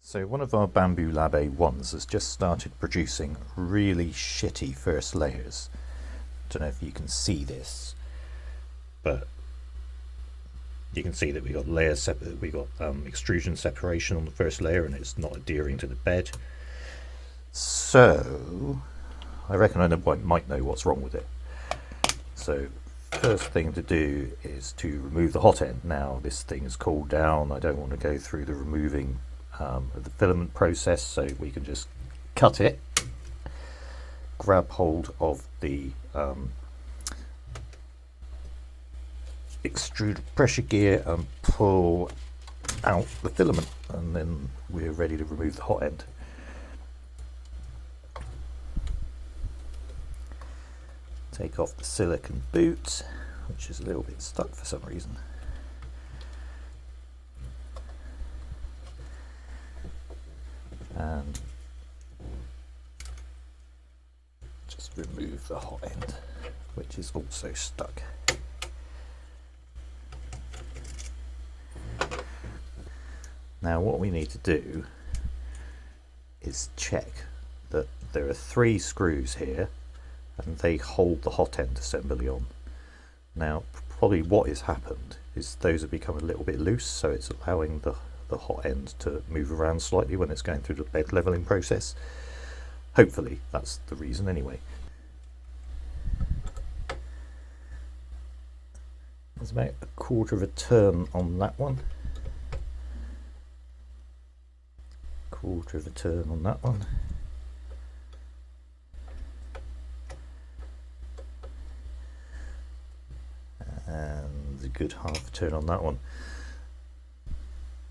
So one of our BambuLab A1s has just started producing really shitty first layers. Don't know if you can see this, but you can see that we got extrusion separation on the first layer, and it's not adhering to the bed. So I reckon I might know what's wrong with it. So first thing to do is to remove the hot end. Now this thing's cooled down. I don't want to go through the removing the filament process, so we can just cut it, grab hold of the extrude pressure gear and pull out the filament, and then we're ready to remove the hot end. Take off the silicone boot, which is a little bit stuck for some reason. And just remove the hot end, which is also stuck. Now what we need to do is check that there are 3 screws here and they hold the hot end assembly on. Now probably what has happened is those have become a little bit loose, so it's allowing the hot end to move around slightly when it's going through the bed leveling process. Hopefully that's the reason anyway. There's about a quarter of a turn on that one. Quarter of a turn on that one. And a good half a turn on that one.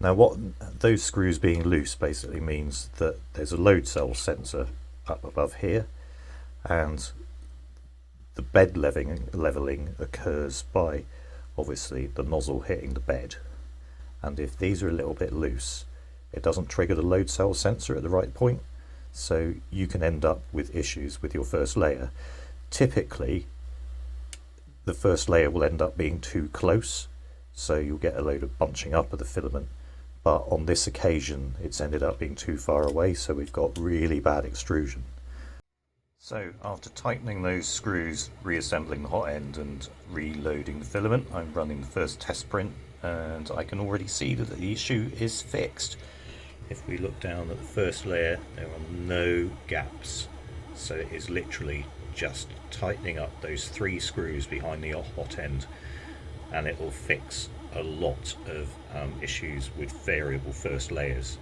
Now what those screws being loose basically means that there's a load cell sensor up above here, and the bed leveling occurs by obviously the nozzle hitting the bed, and if these are a little bit loose it doesn't trigger the load cell sensor at the right point, so you can end up with issues with your first layer. Typically the first layer will end up being too close, so you'll get a load of bunching up of the filament. But on this occasion it's ended up being too far away, so we've got really bad extrusion. So after tightening those screws, reassembling the hot end and reloading the filament, I'm running the first test print, and I can already see that the issue is fixed. If we look down at the first layer, there are no gaps, so it is literally just tightening up those 3 screws behind the hot end, and it will fix a lot of issues with variable first layers.